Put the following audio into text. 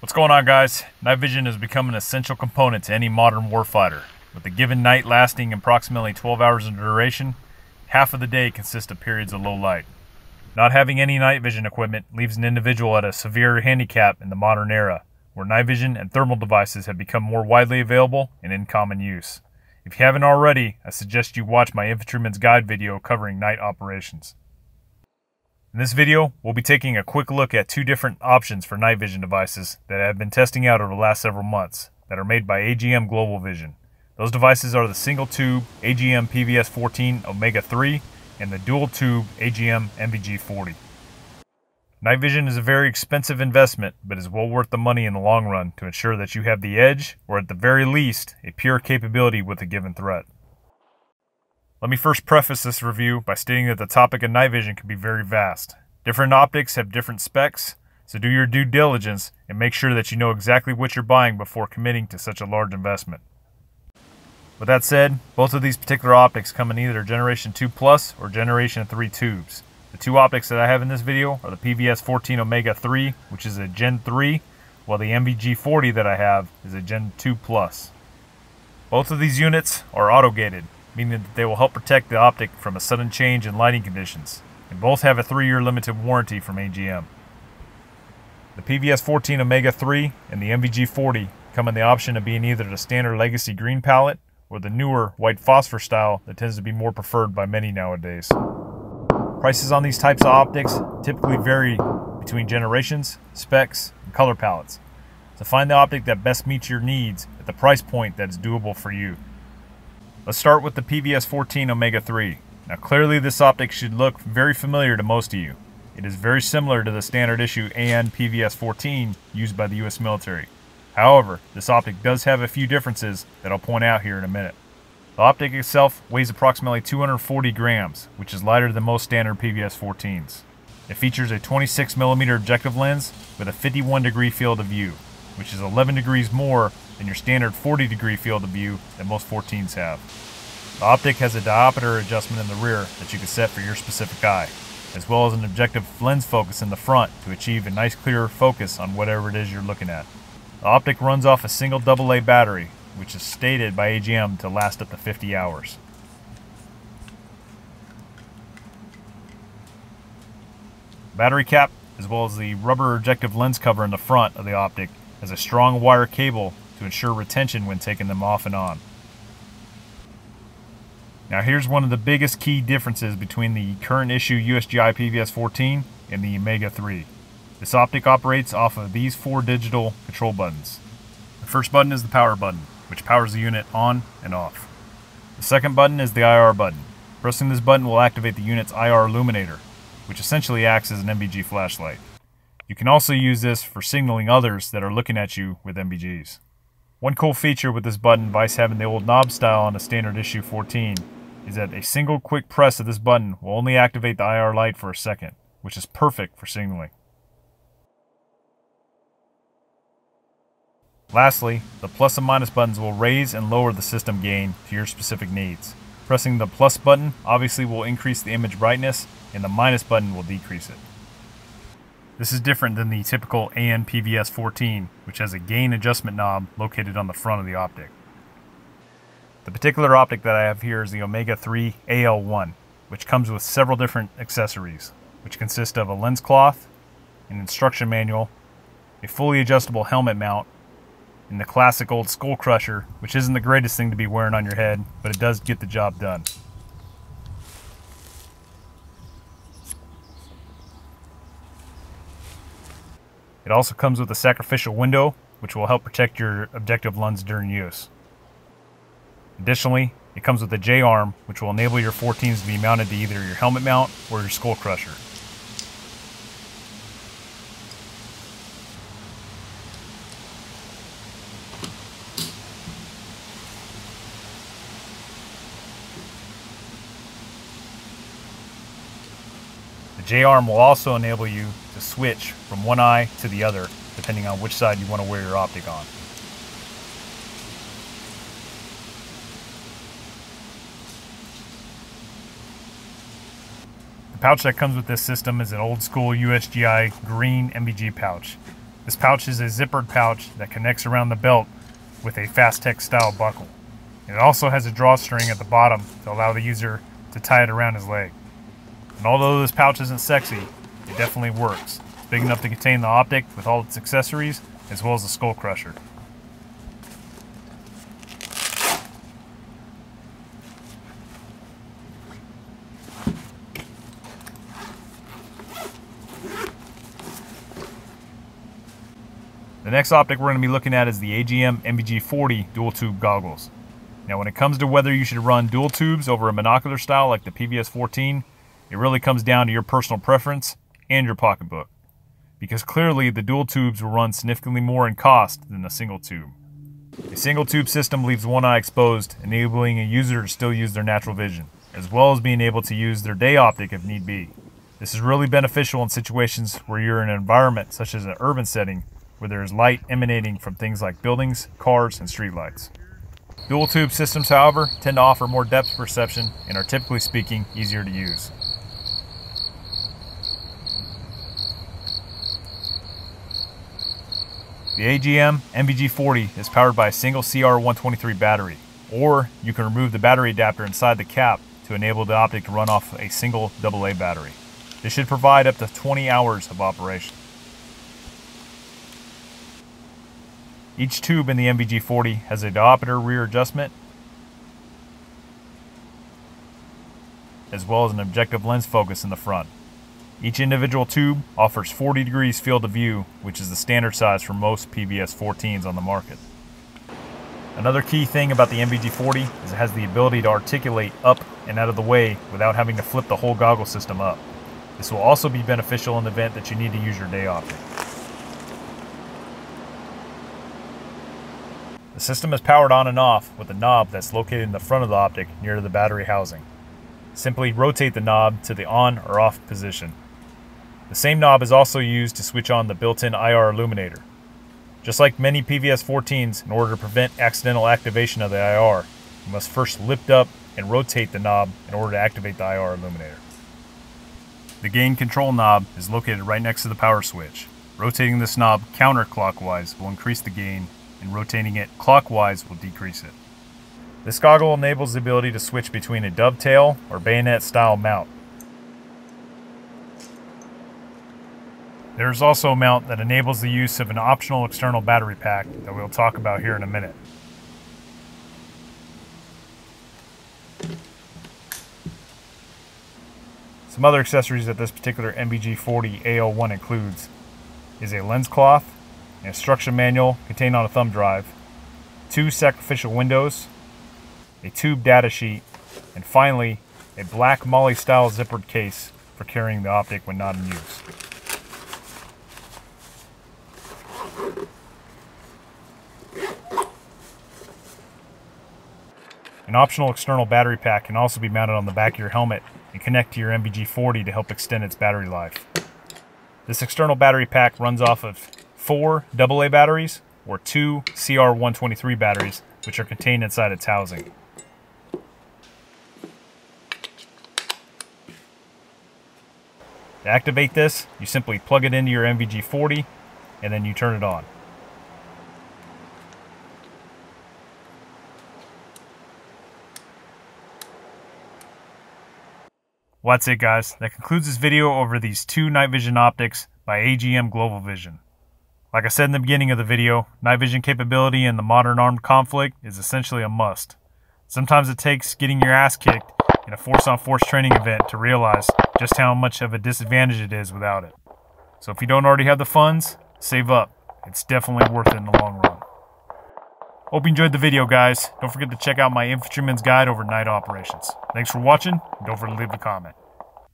What's going on, guys? Night vision has become an essential component to any modern warfighter. With the given night lasting approximately 12 hours in duration, half of the day consists of periods of low light. Not having any night vision equipment leaves an individual at a severe handicap in the modern era, where night vision and thermal devices have become more widely available and in common use. If you haven't already, I suggest you watch my Infantryman's Guide video covering night operations. In this video, we'll be taking a quick look at two different options for night vision devices that I have been testing out over the last several months that are made by AGM Global Vision. Those devices are the single tube AGM Pvs-14 Omega-3 and the dual tube AGM Mbg-40. Night vision is a very expensive investment, but is well worth the money in the long run to ensure that you have the edge, or at the very least, a pure capability with a given threat. Let me first preface this review by stating that the topic of night vision can be very vast. Different optics have different specs, so do your due diligence and make sure that you know exactly what you're buying before committing to such a large investment. With that said, both of these particular optics come in either Generation 2 Plus or Generation 3 tubes. The two optics that I have in this video are the Pvs-14 Omega-3, which is a Gen 3, while the Mbg-40 that I have is a Gen 2 Plus. Both of these units are auto-gated, meaning that they will help protect the optic from a sudden change in lighting conditions, and both have a 3-year limited warranty from AGM. The Pvs-14 Omega-3 and the Mbg-40 come in the option of being either the standard legacy green palette or the newer white phosphor style that tends to be more preferred by many nowadays. Prices on these types of optics typically vary between generations, specs, and color palettes. So find the optic that best meets your needs at the price point that is doable for you. Let's start with the Pvs-14 Omega-3. Now clearly this optic should look very familiar to most of you. It is very similar to the standard issue AN Pvs-14 used by the US military. However, this optic does have a few differences that I'll point out here in a minute. The optic itself weighs approximately 240 grams, which is lighter than most standard Pvs-14s. It features a 26mm objective lens with a 51-degree field of view, which is 11 degrees more than your standard 40-degree field of view that most 14s have. The optic has a diopter adjustment in the rear that you can set for your specific eye, as well as an objective lens focus in the front to achieve a nice clear focus on whatever it is you're looking at. The optic runs off a single AA battery, which is stated by AGM to last up to 50 hours. Battery cap, as well as the rubber objective lens cover in the front of the optic, has a strong wire cable to ensure retention when taking them off and on. Now here's one of the biggest key differences between the current issue USGI Pvs-14 and the Omega-3. This optic operates off of these 4 digital control buttons. The first button is the power button, which powers the unit on and off. The second button is the IR button. Pressing this button will activate the unit's IR illuminator, which essentially acts as an NVG flashlight. You can also use this for signaling others that are looking at you with NVGs. One cool feature with this button, vice having the old knob style on a standard issue 14, is that a single quick press of this button will only activate the IR light for a second, which is perfect for signaling. Lastly, the plus and minus buttons will raise and lower the system gain to your specific needs. Pressing the plus button obviously will increase the image brightness, and the minus button will decrease it. This is different than the typical AN Pvs-14, which has a gain adjustment knob located on the front of the optic. The particular optic that I have here is the Omega-3 AL1, which comes with several different accessories, which consist of a lens cloth, an instruction manual, a fully adjustable helmet mount, and the classic old skull crusher, which isn't the greatest thing to be wearing on your head, but it does get the job done. It also comes with a sacrificial window, which will help protect your objective lens during use. Additionally, it comes with a J-arm, which will enable your 14s to be mounted to either your helmet mount or your skull crusher. The J-arm will also enable you to switch from one eye to the other, depending on which side you want to wear your optic on. The pouch that comes with this system is an old school USGI green Mbg pouch. This pouch is a zippered pouch that connects around the belt with a Fastech style buckle. It also has a drawstring at the bottom to allow the user to tie it around his leg. And although this pouch isn't sexy, it definitely works. It's big enough to contain the optic with all its accessories, as well as the skull crusher. The next optic we're going to be looking at is the AGM Mbg-40 dual tube goggles. Now when it comes to whether you should run dual tubes over a monocular style like the PVS-14, it really comes down to your personal preference and your pocketbook. Because clearly the dual tubes will run significantly more in cost than a single tube. A single tube system leaves one eye exposed, enabling a user to still use their natural vision, as well as being able to use their day optic if need be. This is really beneficial in situations where you're in an environment such as an urban setting where there is light emanating from things like buildings, cars, and streetlights. Dual tube systems, however, tend to offer more depth perception and are typically speaking easier to use. The AGM Mbg-40 is powered by a single CR123 battery, or you can remove the battery adapter inside the cap to enable the optic to run off a single AA battery. This should provide up to 20 hours of operation. Each tube in the Mbg-40 has a diopter rear adjustment, as well as an objective lens focus in the front. Each individual tube offers 40 degrees field of view, which is the standard size for most PVS-14s on the market. Another key thing about the Mbg-40 is it has the ability to articulate up and out of the way without having to flip the whole goggle system up. This will also be beneficial in the event that you need to use your day optic. The system is powered on and off with a knob that's located in the front of the optic near the battery housing. Simply rotate the knob to the on or off position. The same knob is also used to switch on the built-in IR illuminator. Just like many PVS-14s, in order to prevent accidental activation of the IR, you must first lift up and rotate the knob in order to activate the IR illuminator. The gain control knob is located right next to the power switch. Rotating this knob counterclockwise will increase the gain, and rotating it clockwise will decrease it. This goggle enables the ability to switch between a dovetail or bayonet style mount. There is also a mount that enables the use of an optional external battery pack that we'll talk about here in a minute. Some other accessories that this particular Mbg-40 AO1 includes is a lens cloth, an instruction manual contained on a thumb drive, 2 sacrificial windows, a tube data sheet, and finally a black Molly style zippered case for carrying the optic when not in use. An optional external battery pack can also be mounted on the back of your helmet and connect to your Mbg-40 to help extend its battery life. This external battery pack runs off of 4 AA batteries or 2 CR123 batteries, which are contained inside its housing. To activate this, you simply plug it into your Mbg-40 and then you turn it on. Well, that's it, guys. That concludes this video over these 2 night vision optics by AGM Global Vision. Like I said in the beginning of the video, night vision capability in the modern armed conflict is essentially a must. Sometimes it takes getting your ass kicked in a force-on-force training event to realize just how much of a disadvantage it is without it. So if you don't already have the funds, save up. It's definitely worth it in the long run. Hope you enjoyed the video, guys. Don't forget to check out my Infantryman's Guide over night operations. Thanks for watching, and don't forget to leave a comment.